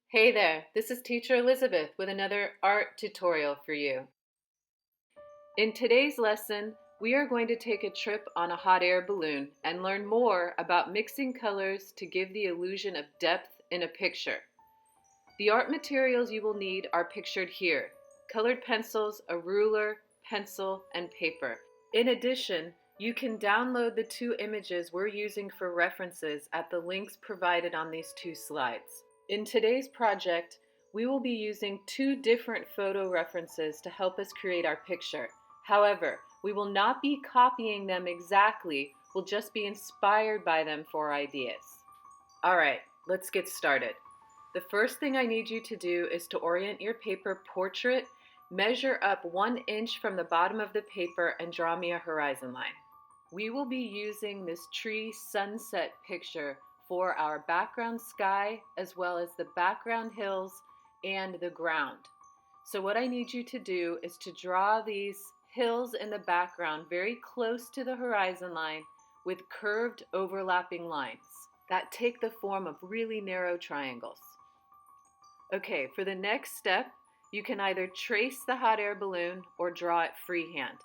Hey there, this is Teacher Elizabeth with another art tutorial for you. In today's lesson, we are going to take a trip on a hot air balloon and learn more about mixing colors to give the illusion of depth in a picture. The art materials you will need are pictured here: colored pencils, a ruler, pencil, and paper. In addition, you can download the two images we're using for references at the links provided on these two slides. In today's project, we will be using two different photo references to help us create our picture. However, we will not be copying them exactly, we'll just be inspired by them for ideas. Alright, let's get started. The first thing I need you to do is to orient your paper portrait, measure up 1 inch from the bottom of the paper, and draw me a horizon line. We will be using this tree sunset picture for our background sky, as well as the background hills and the ground. So what I need you to do is to draw these hills in the background very close to the horizon line with curved overlapping lines that take the form of really narrow triangles. Okay, for the next step, you can either trace the hot air balloon or draw it freehand.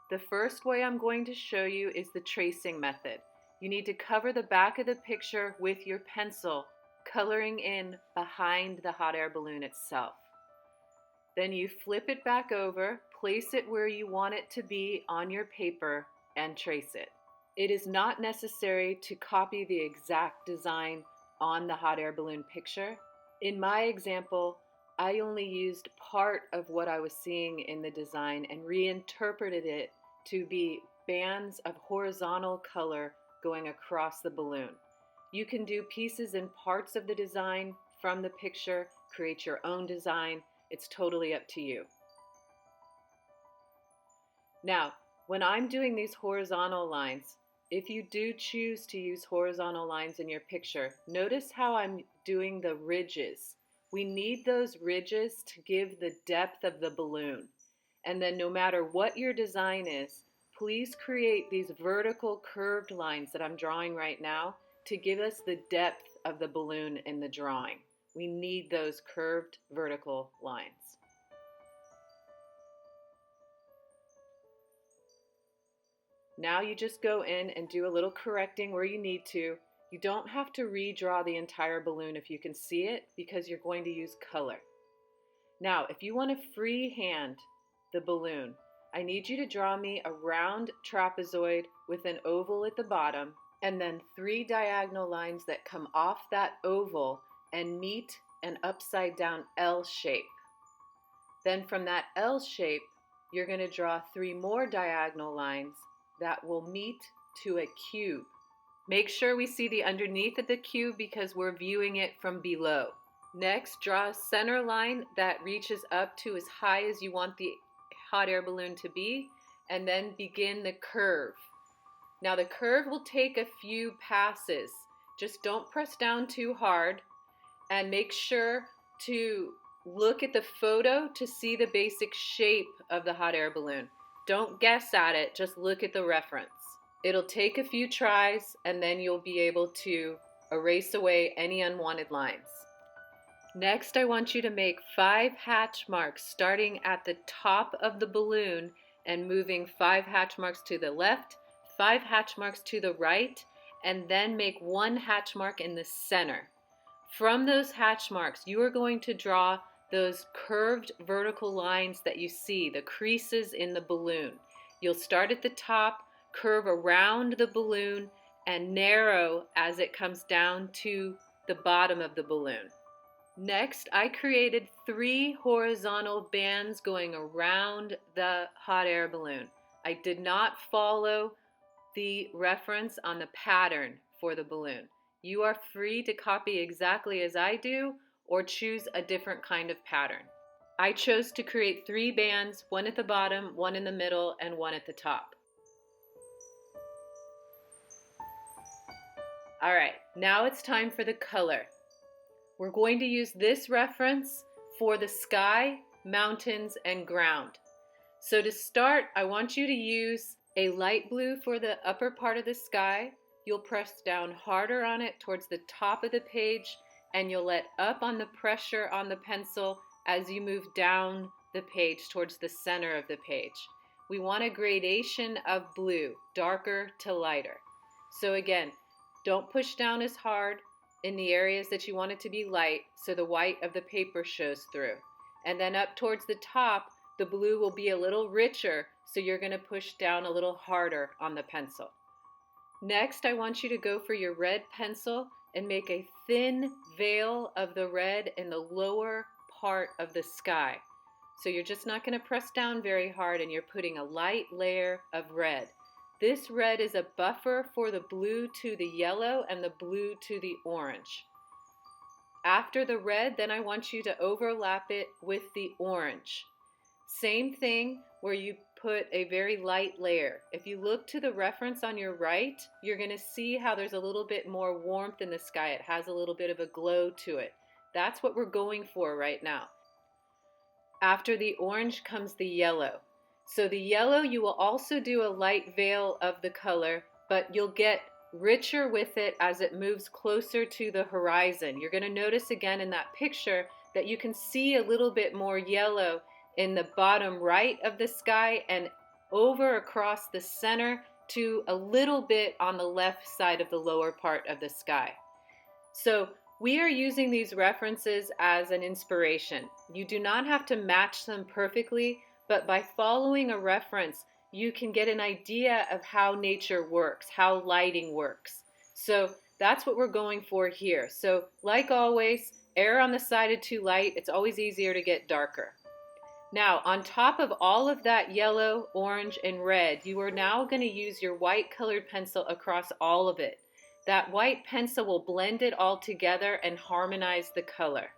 The first way I'm going to show you is the tracing method. You need to cover the back of the picture with your pencil, coloring in behind the hot air balloon itself. Then you flip it back over, place it where you want it to be on your paper, and trace it. It is not necessary to copy the exact design on the hot air balloon picture. In my example, I only used part of what I was seeing in the design and reinterpreted it to be bands of horizontal color going across the balloon. You can do pieces and parts of the design from the picture, create your own design. It's totally up to you. Now, when I'm doing these horizontal lines, if you do choose to use horizontal lines in your picture, notice how I'm doing the ridges. We need those ridges to give the depth of the balloon. And then no matter what your design is, please create these vertical curved lines that I'm drawing right now to give us the depth of the balloon in the drawing. We need those curved vertical lines. Now you just go in and do a little correcting where you need to. You don't have to redraw the entire balloon if you can see it, because you're going to use color. Now, if you want to freehand the balloon, I need you to draw me a round trapezoid with an oval at the bottom, and then 3 diagonal lines that come off that oval and meet an upside down L shape. Then from that L shape, you're going to draw 3 more diagonal lines that will meet to a cube. Make sure we see the underneath of the cube because we're viewing it from below. Next, draw a center line that reaches up to as high as you want the hot air balloon to be, and then begin the curve. Now the curve will take a few passes. Just don't press down too hard, and make sure to look at the photo to see the basic shape of the hot air balloon. Don't guess at it, just look at the reference. It'll take a few tries, and then you'll be able to erase away any unwanted lines. Next, I want you to make 5 hatch marks starting at the top of the balloon and moving 5 hatch marks to the left, 5 hatch marks to the right, and then make 1 hatch mark in the center. From those hatch marks, you are going to draw those curved vertical lines that you see, the creases in the balloon. You'll start at the top, curve around the balloon, and narrow as it comes down to the bottom of the balloon. Next, I created 3 horizontal bands going around the hot air balloon. I did not follow the reference on the pattern for the balloon. You are free to copy exactly as I do or choose a different kind of pattern. I chose to create 3 bands, 1 at the bottom, 1 in the middle, and 1 at the top. Alright, now it's time for the color. We're going to use this reference for the sky, mountains, and ground. So to start, I want you to use a light blue for the upper part of the sky. You'll press down harder on it towards the top of the page and you'll let up on the pressure on the pencil as you move down the page towards the center of the page. We want a gradation of blue, darker to lighter. So again, don't push down as hard in the areas that you want it to be light so the white of the paper shows through. And then up towards the top, the blue will be a little richer, so you're going to push down a little harder on the pencil. Next, I want you to go for your red pencil and make a thin veil of the red in the lower part of the sky. So you're just not going to press down very hard, and you're putting a light layer of red. This red is a buffer for the blue to the yellow and the blue to the orange. After the red, then I want you to overlap it with the orange. Same thing where you put a very light layer. If you look to the reference on your right, you're going to see how there's a little bit more warmth in the sky. It has a little bit of a glow to it. That's what we're going for right now. After the orange comes the yellow. So the yellow, you will also do a light veil of the color, but you'll get richer with it as it moves closer to the horizon. You're going to notice again in that picture that you can see a little bit more yellow in the bottom right of the sky and over across the center to a little bit on the left side of the lower part of the sky. So we are using these references as an inspiration. You do not have to match them perfectly, but by following a reference, you can get an idea of how nature works, how lighting works. So that's what we're going for here. So like always, err on the side of too light. It's always easier to get darker. Now, on top of all of that yellow, orange, and red, you are now going to use your white colored pencil across all of it. That white pencil will blend it all together and harmonize the color.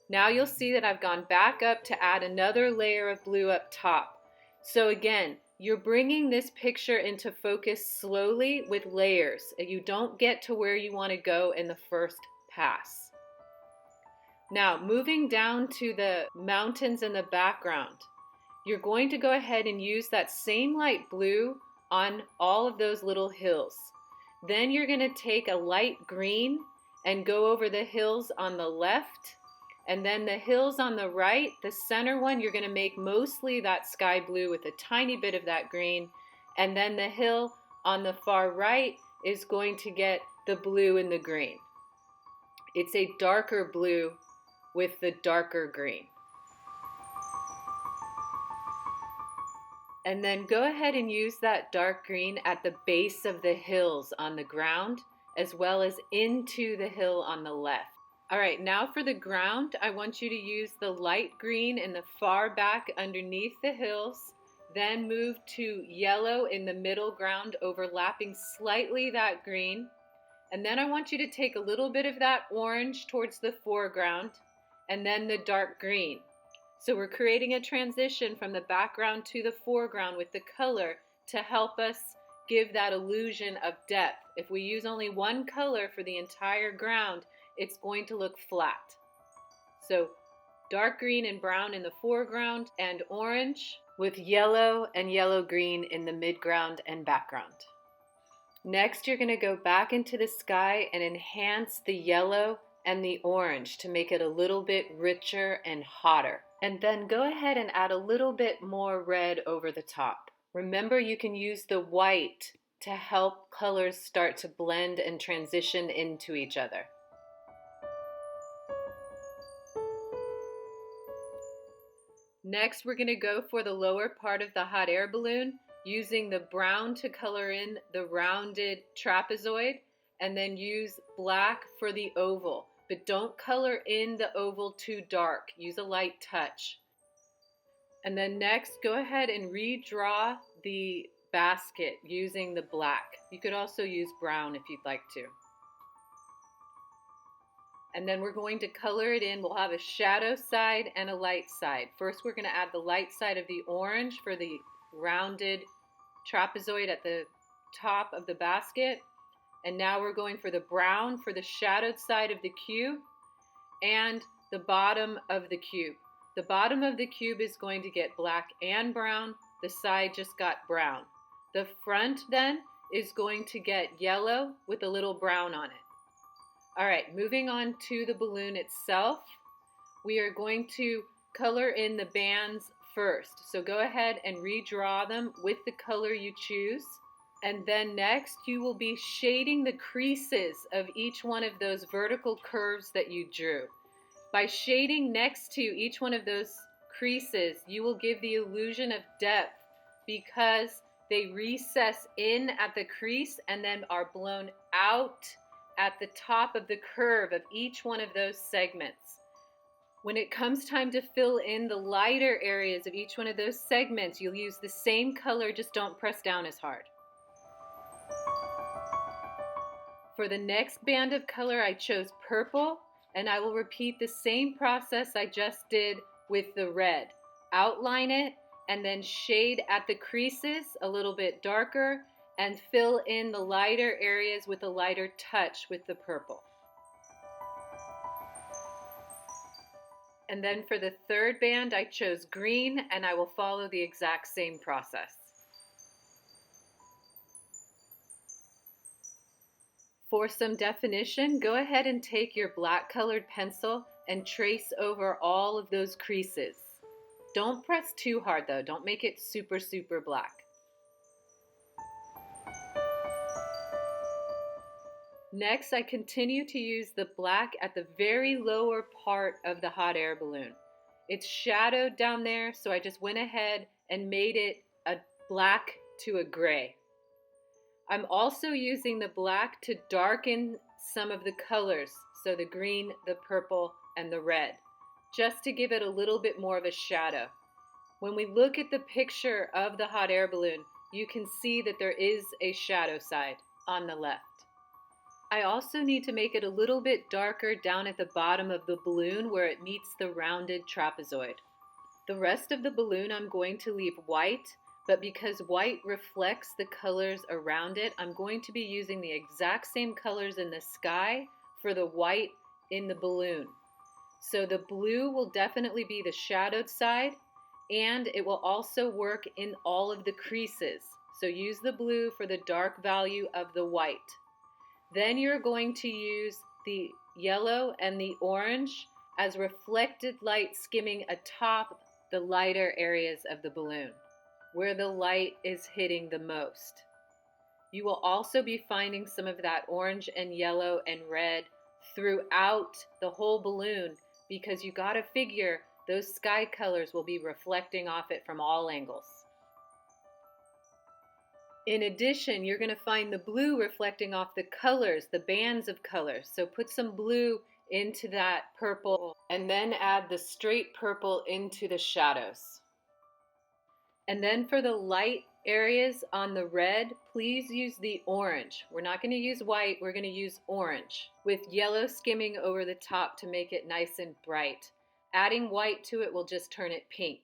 Now you'll see that I've gone back up to add another layer of blue up top. So again, you're bringing this picture into focus slowly with layers. You don't get to where you want to go in the first pass. Now, moving down to the mountains in the background, you're going to go ahead and use that same light blue on all of those little hills. Then you're going to take a light green and go over the hills on the left, and then the hills on the right, the center one, you're going to make mostly that sky blue with a tiny bit of that green, and then the hill on the far right is going to get the blue and the green. It's a darker blue with the darker green. And then go ahead and use that dark green at the base of the hills on the ground, as well as into the hill on the left. All right, now for the ground, I want you to use the light green in the far back underneath the hills, then move to yellow in the middle ground, overlapping slightly that green. And then I want you to take a little bit of that orange towards the foreground, and then the dark green. So we're creating a transition from the background to the foreground with the color to help us give that illusion of depth. If we use only one color for the entire ground, it's going to look flat. So dark green and brown in the foreground and orange with yellow and yellow-green in the midground and background. Next, you're going to go back into the sky and enhance the yellow and the orange to make it a little bit richer and hotter. And then go ahead and add a little bit more red over the top. Remember, you can use the white to help colors start to blend and transition into each other. Next, we're going to go for the lower part of the hot air balloon, using the brown to color in the rounded trapezoid, and then use black for the oval. But don't color in the oval too dark. Use a light touch. And then next, go ahead and redraw the basket using the black. You could also use brown if you'd like to. And then we're going to color it in. We'll have a shadow side and a light side. First, we're going to add the light side of the orange for the rounded trapezoid at the top of the basket. And now we're going for the brown for the shadowed side of the cube and the bottom of the cube. The bottom of the cube is going to get black and brown. The side just got brown. The front then is going to get yellow with a little brown on it. All right, moving on to the balloon itself, we are going to color in the bands first. So go ahead and redraw them with the color you choose. And then next, you will be shading the creases of each one of those vertical curves that you drew. By shading next to each one of those creases, you will give the illusion of depth because they recess in at the crease and then are blown out at the top of the curve of each one of those segments. When it comes time to fill in the lighter areas of each one of those segments, you'll use the same color, just don't press down as hard. For the next band of color, I chose purple, and I will repeat the same process I just did with the red. Outline it, and then shade at the creases a little bit darker, and fill in the lighter areas with a lighter touch with the purple. And then for the third band, I chose green, and I will follow the exact same process. For some definition, go ahead and take your black colored pencil and trace over all of those creases. Don't press too hard though, don't make it super, super black. Next, I continue to use the black at the very lower part of the hot air balloon. It's shadowed down there, so I just went ahead and made it a black to a gray. I'm also using the black to darken some of the colors, so the green, the purple, and the red, just to give it a little bit more of a shadow. When we look at the picture of the hot air balloon, you can see that there is a shadow side on the left. I also need to make it a little bit darker down at the bottom of the balloon where it meets the rounded trapezoid. The rest of the balloon I'm going to leave white, but because white reflects the colors around it, I'm going to be using the exact same colors in the sky for the white in the balloon. So the blue will definitely be the shadowed side, and it will also work in all of the creases. So use the blue for the dark value of the white. Then you're going to use the yellow and the orange as reflected light skimming atop the lighter areas of the balloon, where the light is hitting the most. You will also be finding some of that orange and yellow and red throughout the whole balloon because you gotta figure those sky colors will be reflecting off it from all angles. In addition, you're gonna find the blue reflecting off the colors, the bands of colors. So put some blue into that purple and then add the straight purple into the shadows. And then for the light areas on the red, please use the orange. We're not going to use white, we're going to use orange with yellow skimming over the top to make it nice and bright. Adding white to it will just turn it pink.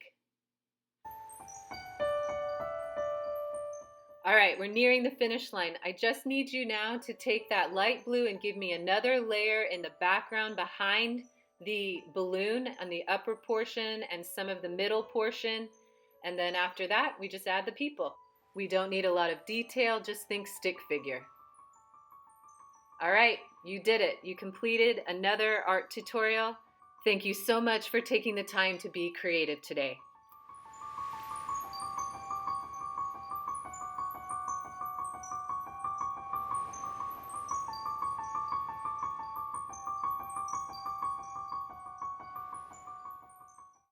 All right, we're nearing the finish line. I just need you now to take that light blue and give me another layer in the background behind the balloon on the upper portion and some of the middle portion. And then after that, we just add the people. We don't need a lot of detail, just think stick figure. All right, you did it. You completed another art tutorial. Thank you so much for taking the time to be creative today.